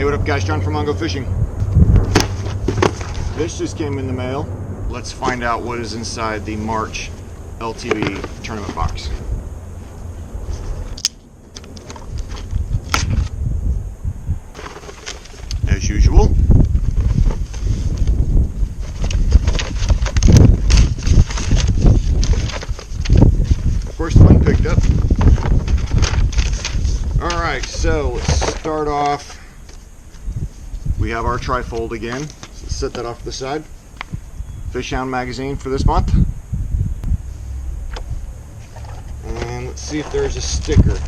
Hey, what up guys, John from Mongo Fishing. This just came in the mail. Let's find out what is inside the March LTB tournament box. As usual. Of course, the one picked up. Alright, so let's start off. We have our trifold again. So let's set that off to the side. Fish Hound magazine for this month. And let's see if there's a sticker.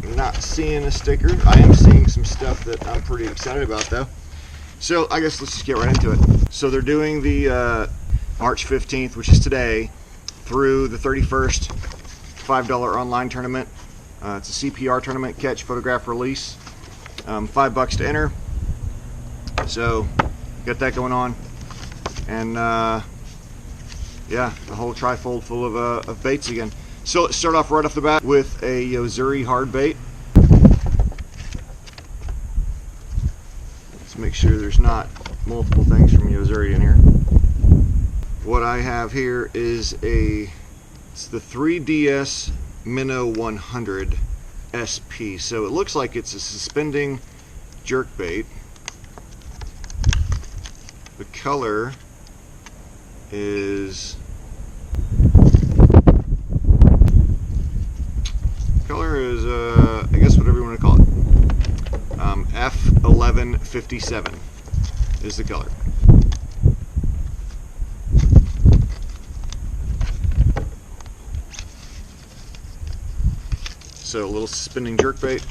I'm not seeing a sticker. I am seeing some stuff that I'm pretty excited about though. So I guess let's just get right into it. So they're doing the March 15th, which is today, through the 31st $5 online tournament. It's a CPR tournament, catch, photograph, release. $5 to enter. So got that going on, and yeah, the whole trifold full of baits again. So let's start off right off the bat with a Yozuri hard bait. Let's make sure there's not multiple things from Yozuri in here. What I have here is it's the 3DS Minnow 100 SP. So it looks like it's a suspending jerk bait. The color is I guess whatever you want to call it. F1157 is the color. So a little suspending jerk bait.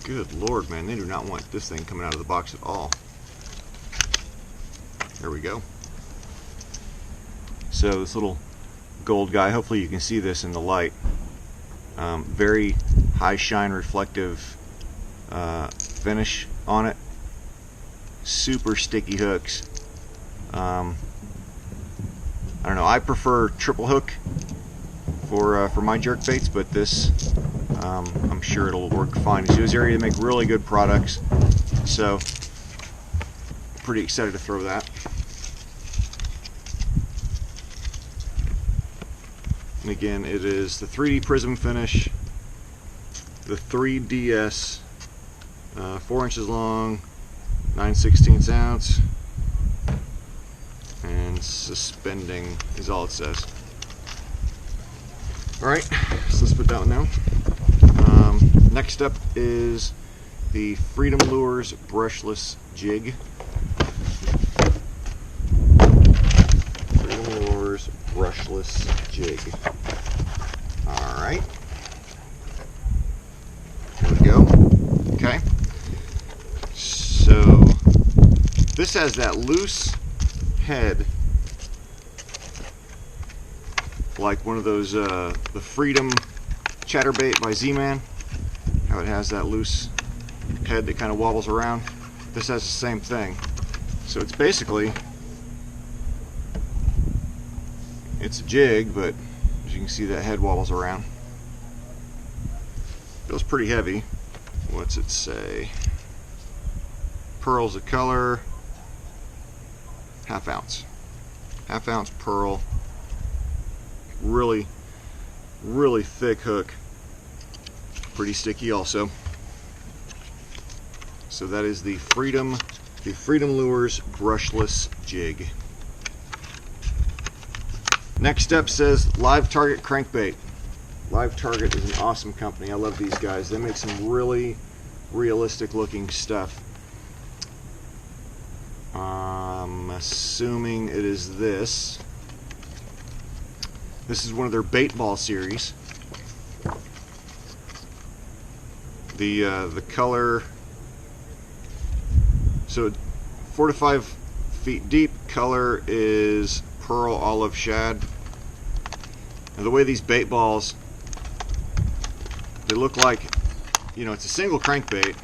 Good Lord, man, they do not want this thing coming out of the box at all. There we go. So this little gold guy, hopefully you can see this in the light. Very high shine reflective finish on it. Super sticky hooks. I don't know, I prefer triple hook for my jerk baits, but this I'm sure it'll work fine. It's Yozuri, they make really good products, so pretty excited to throw that. And again, it is the 3D prism finish, the 3DS, 4 inches long, 9/16 ounce, and suspending is all it says. Alright, so let's put that one down. Next up is the Freedom Lures brushless jig. Freedom Lures brushless jig. Alright. There we go. Okay. So this has that loose head, like one of those the Freedom Chatterbait by Z-Man. How it has that loose head that kind of wobbles around. This has the same thing. So it's basically, it's a jig, but as you can see, that head wobbles around. Feels pretty heavy. What's it say? Pearl's a color, ½ ounce. ½ ounce pearl. Really, really thick hook. Pretty sticky also. So that is the Freedom Lures brushless jig. Next up says Live Target Crankbait. Live Target is an awesome company. I love these guys. They make some really realistic looking stuff. I'm assuming it is this. This is one of their bait ball series. The color, so 4 to 5 feet deep. Color is pearl olive shad. And the way these bait balls, they look like, you know, it's a single crankbait,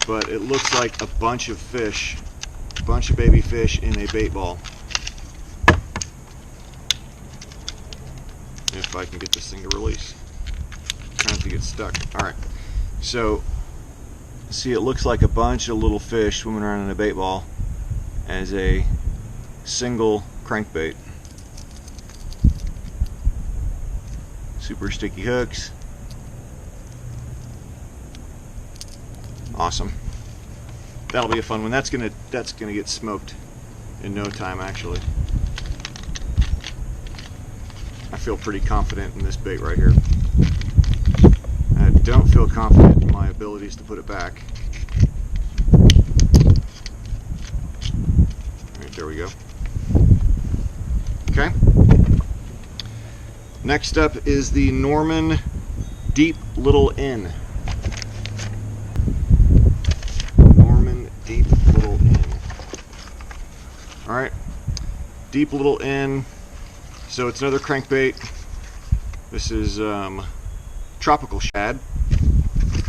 but it looks like a bunch of fish, a bunch of baby fish in a bait ball. If I can get this thing to release. I'm trying to get stuck. Alright. So see, it looks like a bunch of little fish swimming around in a bait ball as a single crankbait. Super sticky hooks. Awesome. That'll be a fun one. That's gonna get smoked in no time, actually. I feel pretty confident in this bait right here. I don't feel confident in my abilities to put it back. Alright, there we go. Okay. Next up is the Norman Deep Little Inn. Norman Deep Little Inn. Alright. Deep Little Inn. So it's another crankbait. This is tropical shad,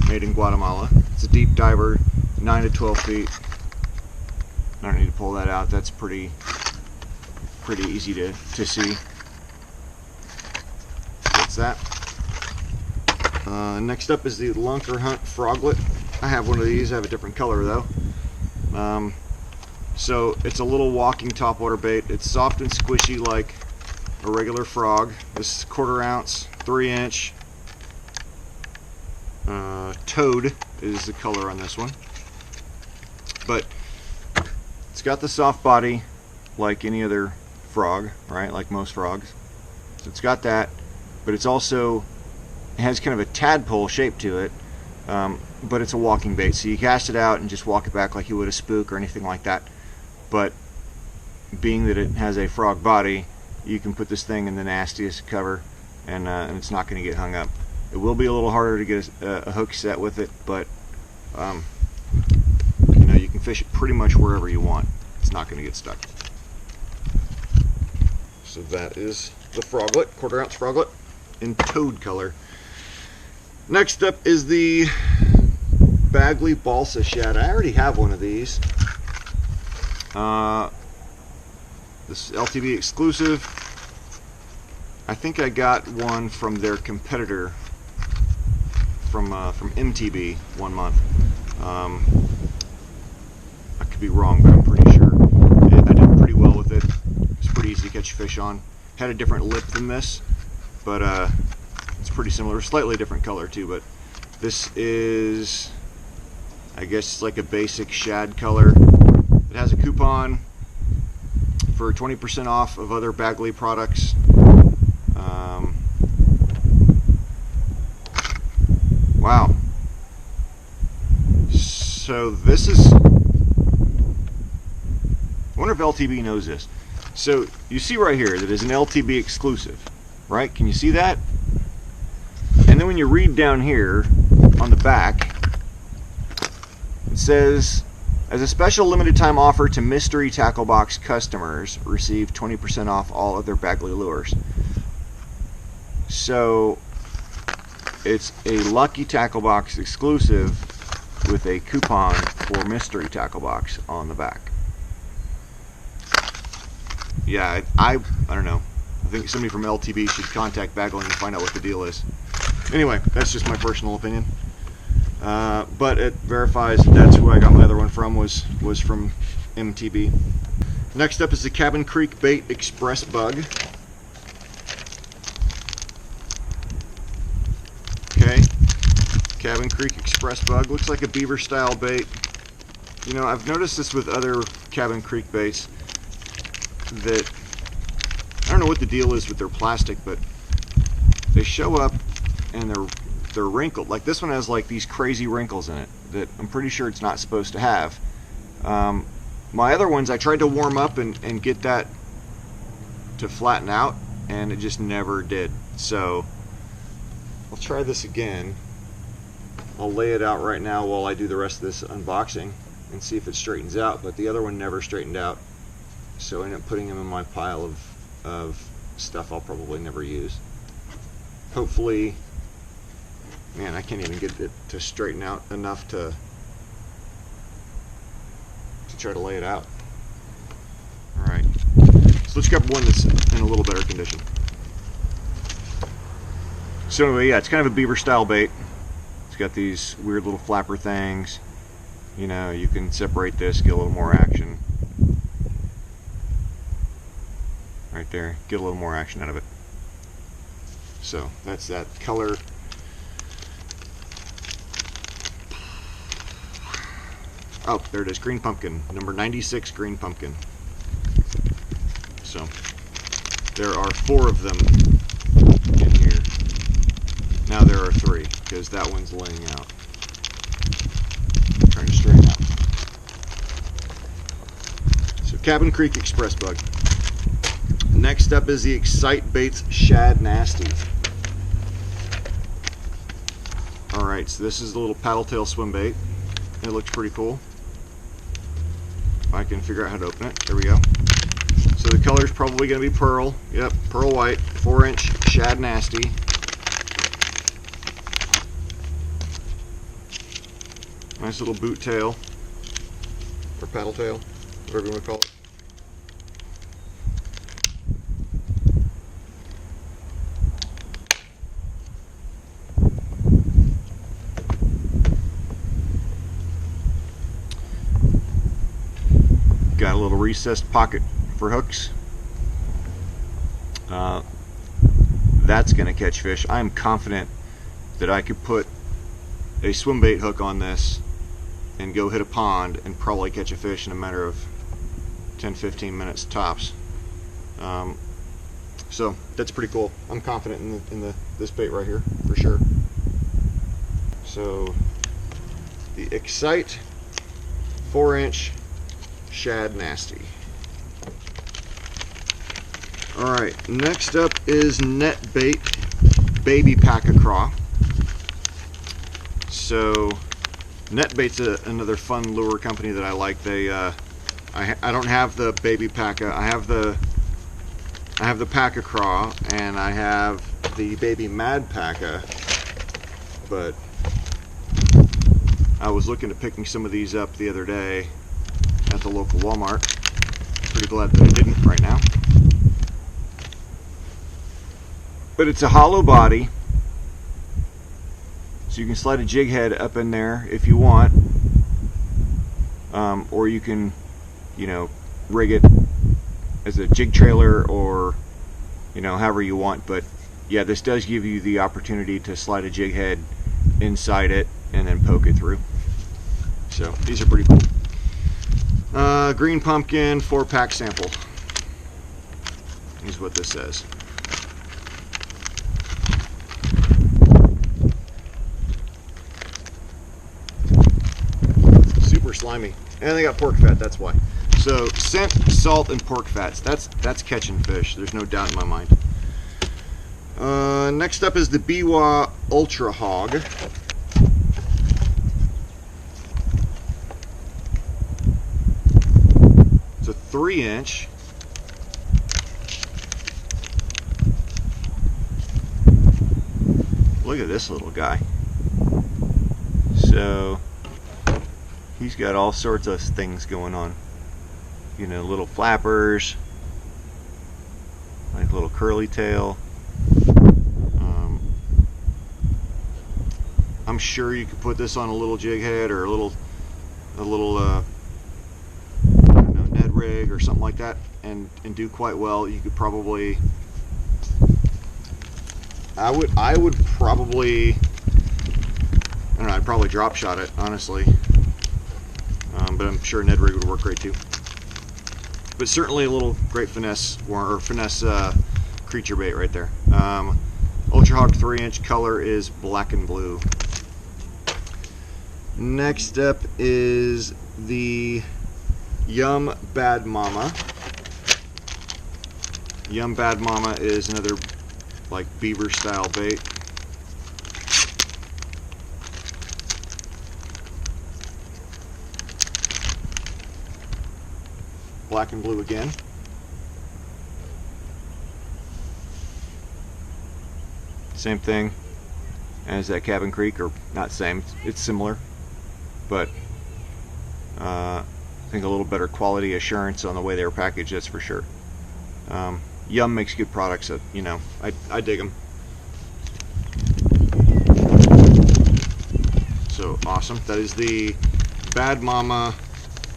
made in Guatemala. It's a deep diver, 9 to 12 feet. I don't need to pull that out. That's pretty easy to see. That's that. Next up is the Lunker Hunt Froglet. I have one of these. I have a different color though. So it's a little walking topwater bait. It's soft and squishy like a regular frog. This is 1/4 ounce, 3-inch. Toad is the color on this one, but it's got the soft body like any other frog, right? Like most frogs. So it's got that, but it has kind of a tadpole shape to it, but it's a walking bait, so you cast it out and just walk it back like you would a spook or anything like that. But being that it has a frog body, you can put this thing in the nastiest cover and it's not going to get hung up. It will be a little harder to get a hook set with it, but you know, you can fish it pretty much wherever you want. It's not going to get stuck. So that is the Froglet, 1/4 ounce Froglet in toad color. Next up is the Bagley Balsa Shad. I already have one of these. This is LTB exclusive. I think I got one from their competitor from MTB one month. I could be wrong, but I'm pretty sure. I did pretty well with it. It's pretty easy to catch fish on. Had a different lip than this, but it's pretty similar. Slightly different color too, but this is, I guess, like a basic shad color. It has a coupon for 20% off of other Bagley products. Wow. So this is, I wonder if LTB knows this. So you see right here that is an LTB exclusive, right? Can you see that? And then when you read down here on the back, it says, as a special limited time offer to mystery tackle box customers, receive 20% off all other Bagley lures. So it's a Lucky Tackle Box exclusive with a coupon for mystery tackle box on the back. Yeah, I don't know. I think somebody from LTB should contact Bagley and find out what the deal is. Anyway, that's just my personal opinion. But it verifies that that's who I got my other one from, was from MTB. Next up is the Cabin Creek Bait Express Bug. Okay, Cabin Creek Express Bug. Looks like a beaver style bait. You know, I've noticed this with other Cabin Creek baits, that I don't know what the deal is with their plastic, but they show up and they're wrinkled. Like this one has like these crazy wrinkles in it that I'm pretty sure it's not supposed to have. My other ones, I tried to warm up and get that to flatten out, and it just never did. So I'll try this again. I'll lay it out right now while I do the rest of this unboxing and see if it straightens out, but the other one never straightened out. So I ended up putting them in my pile of stuff I'll probably never use. Hopefully, man, I can't even get it to straighten out enough to try to lay it out. Alright, so let's grab one that's in a little better condition. So anyway, yeah, it's kind of a beaver style bait. It's got these weird little flapper things. You know, you can separate this, get a little more action. Right there, get a little more action out of it. So that's that color. Oh, there it is, green pumpkin, number 96 green pumpkin. So there are 4 of them in here. Now there are 3 because that one's laying out. I'm trying to straighten out. So Cabin Creek Express Bug. Next up is the Excite Baits Shad Nasty. Alright, so this is the little paddle tail swim bait. It looks pretty cool. If I can figure out how to open it. There we go. So the color is probably going to be pearl. Yep, pearl white, 4-inch Shad Nasty. Nice little boot tail, or paddle tail, whatever you want to call it. Got a little recessed pocket for hooks. That's going to catch fish. I'm confident that I could put a swim bait hook on this and go hit a pond and probably catch a fish in a matter of 10-15 minutes tops. So that's pretty cool. I'm confident in this bait right here for sure. So the Excite 4-inch Shad Nasty. Alright, next up is Net Bait Baby Paca Craw. So Net Bait's another fun lure company that I like. They I don't have the baby Paca. I have the Paca Craw and I have the baby Mad Paca, but I was looking at picking some of these up the other day at the local Walmart. Pretty glad that I didn't right now. But it's a hollow body, so you can slide a jig head up in there if you want, or you can, you know, rig it as a jig trailer, or, you know, however you want. But yeah, this does give you the opportunity to slide a jig head inside it and then poke it through. So these are pretty cool. Green pumpkin 4-pack sample is what this says. Super slimy, and they got pork fat. That's why. So scent, salt, and pork fats. That's catching fish. There's no doubt in my mind. Next up is the Biwa Ultra Hog. It's a 3-inch. Look at this little guy. So he's got all sorts of things going on. You know, little flappers, like little curly tail. I'm sure you could put this on a little jig head or a little I don't know, Ned rig or something like that, and do quite well. You could probably, I would probably, I don't know, I'd probably drop shot it, honestly. But I'm sure Ned rig would work great too. But certainly a little great finesse creature bait right there. Ultra Hog 3-inch, color is black and blue. Next up is the Yum Bad Mama. Yum Bad Mama is another like beaver style bait. Black and blue again. Same thing as that Cabin Creek, or not same, it's similar, but I think a little better quality assurance on the way they were packaged, that's for sure. Yum makes good products, so, you know, I dig them. So awesome. That is the Bad Mama.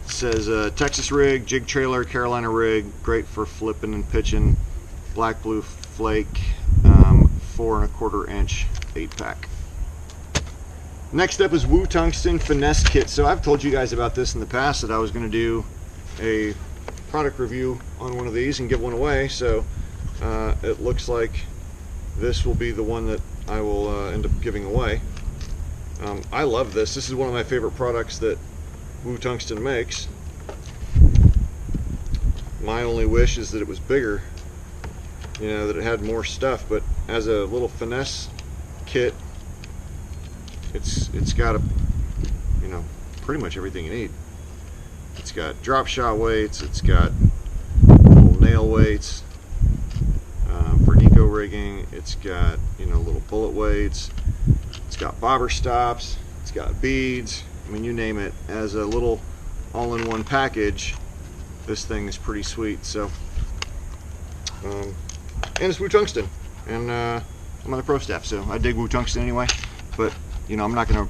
It says Texas rig, jig trailer, Carolina rig, great for flipping and pitching. Black blue flake, 4 1/4 inch 8-pack. Next up is Tungsten Finesse Kit. So I've told you guys about this in the past, that I was going to do a product review on one of these and give one away. So it looks like this will be the one that I will end up giving away. I love this. This is one of my favorite products that Tungsten makes. My only wish is that it was bigger, you know, that it had more stuff, but as a little finesse kit, it's got you know, pretty much everything you need. It's got drop shot weights, it's got little nail weights for Nikko rigging, it's got, you know, little bullet weights, it's got bobber stops, it's got beads. I mean, you name it. As a little all-in-one package, this thing is pretty sweet. So and it's Tungsten, and I'm on the Pro Staff, so I dig Tungsten anyway. But you know, I'm not gonna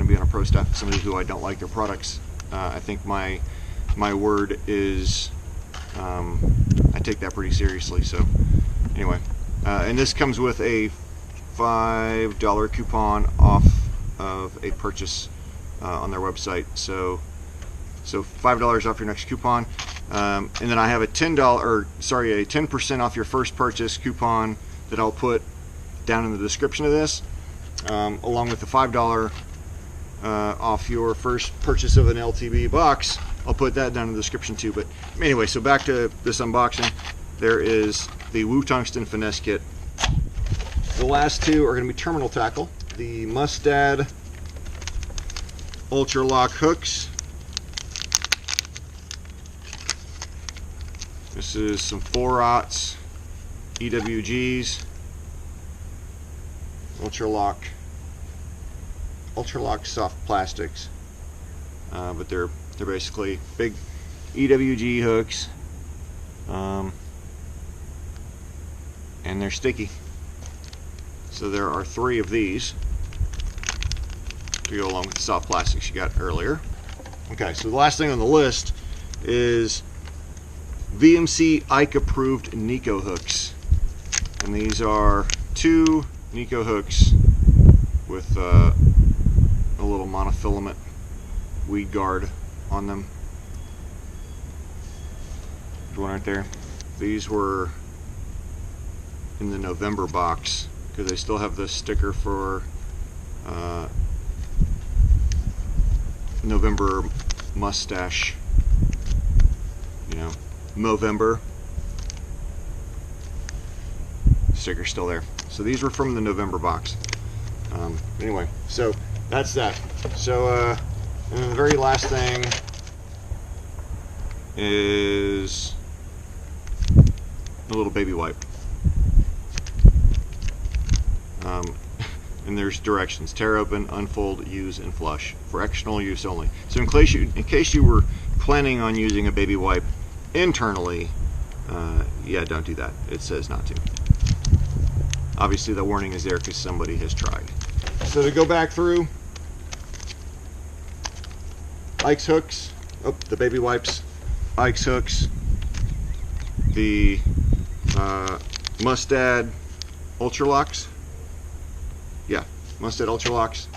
be on a Pro Staff with somebody who I don't like their products. I think my word is, I take that pretty seriously. So anyway, and this comes with a $5 coupon off of a purchase on their website. So $5 off your next coupon, and then I have a a 10% off your first purchase coupon that I'll put down in the description of this, along with the $5 off your first purchase of an LTB box. I'll put that down in the description too. But anyway, so back to this unboxing. There is the Tungsten Finesse Kit. The last two are going to be terminal tackle. The Mustad Ultra Lock hooks. This is some 4/0 EWGs. Ultra Lock soft plastics, but they're basically big EWG hooks, and they're sticky. So there are 3 of these to go along with the soft plastics you got earlier. Okay, so the last thing on the list is VMC Ike approved Nikko hooks, and these are 2 Nikko hooks with a little monofilament weed guard on them. There's one right there. These were in the November box because they still have the sticker for November mustache, you know, Movember. Sticker's still there. So these were from the November box. Anyway, so that's that. So and then the very last thing is a little baby wipe. And there's directions: tear open, unfold, use, and flush for external use only. So in case you were planning on using a baby wipe internally, yeah, don't do that. It says not to. Obviously the warning is there because somebody has tried. So to go back through, Ike's hooks, the baby wipes, Ike's hooks, the Mustad Ultra Locks, yeah, Mustad Ultra Locks,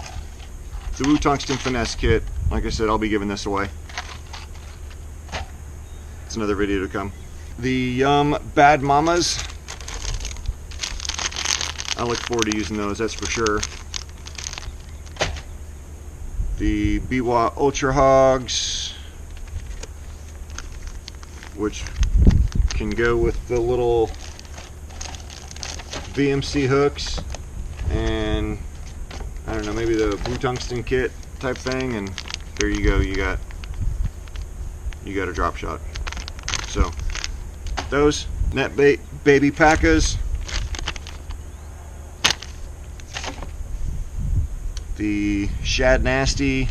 the Tungsten Finesse Kit. Like I said, I'll be giving this away. It's another video to come. The Bad Mamas, I look forward to using those, that's for sure. The Biwa Ultra Hogs, which can go with the little VMC hooks, and I don't know, maybe the Tungsten kit type thing, and there you go, you got a drop shot. So those net baby Pacas, the Shad Nasty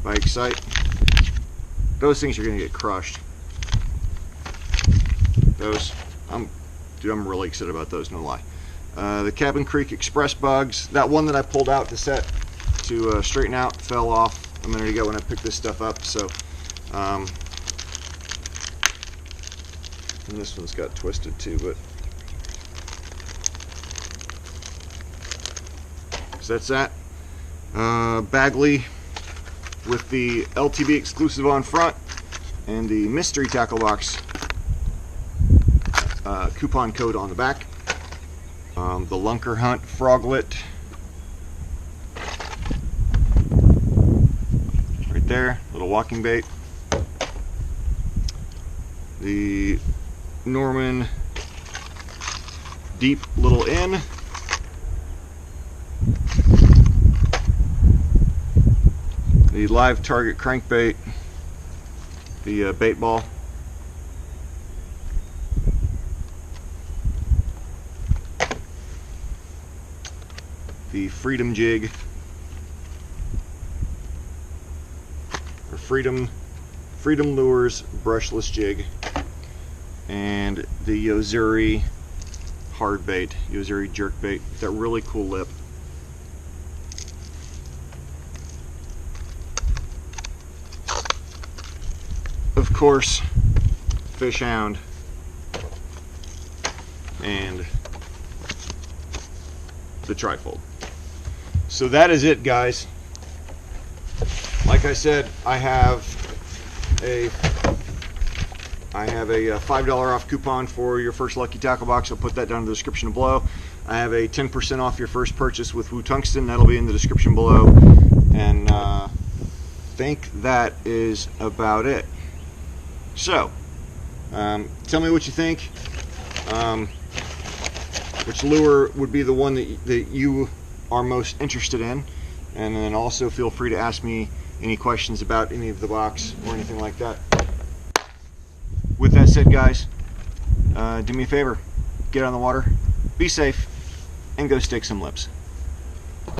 by Excite. Those things are gonna get crushed. Those, I'm really excited about those, no lie. The Cabin Creek Express bugs. That one that I pulled out to set to straighten out fell off a minute ago when I picked this stuff up. So, and this one's got twisted too, but so that's that. Bagley with the LTB exclusive on front and the mystery tackle box coupon code on the back. The Lunker Hunt Froglet right there, little walking bait. The Norman Deep Little Inn. The Live Target Crankbait. The bait ball. The Freedom Jig, or Freedom Lures brushless jig, and the Yozuri hard bait, Yozuri jerk bait, that really cool lip. Of course, fish hound, and the trifold. So that is it, guys. Like I said, I have a $5 off coupon for your first lucky tackle box. I'll put that down in the description below. I have a 10% off your first purchase with Woo Tungsten. That'll be in the description below. And I think that is about it. So, tell me what you think. Which lure would be the one that you are most interested in, and then also feel free to ask me any questions about any of the box or anything like that. With that said, guys, do me a favor, get on the water, be safe, and go stick some lips.